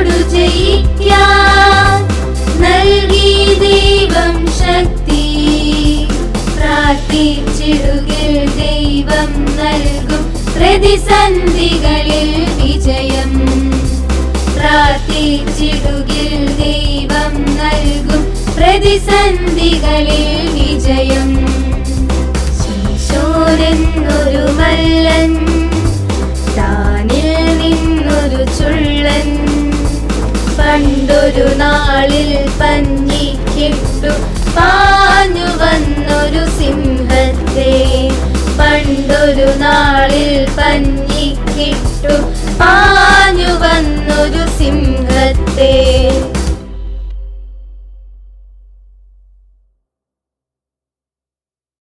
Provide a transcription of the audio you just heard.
ശത്രുക്കളോടു ജയിക്കാൻ നൽകി ദൈവം ശക്തി. പ്രാർത്ഥിച്ചിടുകിൽ ദൈവം നൽകും പ്രതിസന്ധികളിൽ വിജയം. പ്രാർത്ഥിച്ചിടുകിൽ ദൈവം നൽകും പ്രതിസന്ധികളിൽ വിജയം. ശീശോനെന്നൊരു മല്ലൻ, താനിൽ നിന്നൊരു ചുള്ളൻ, പണ്ടൊരു നാളിൽ പഞ്ഞിക്കിട്ടു പാഞ്ഞു വന്നൊരു സിംഹത്തെ. പണ്ടൊരു നാളിൽ പഞ്ഞിക്കിട്ടു പാഞ്ഞു വന്നൊരു സിംഹത്തെ.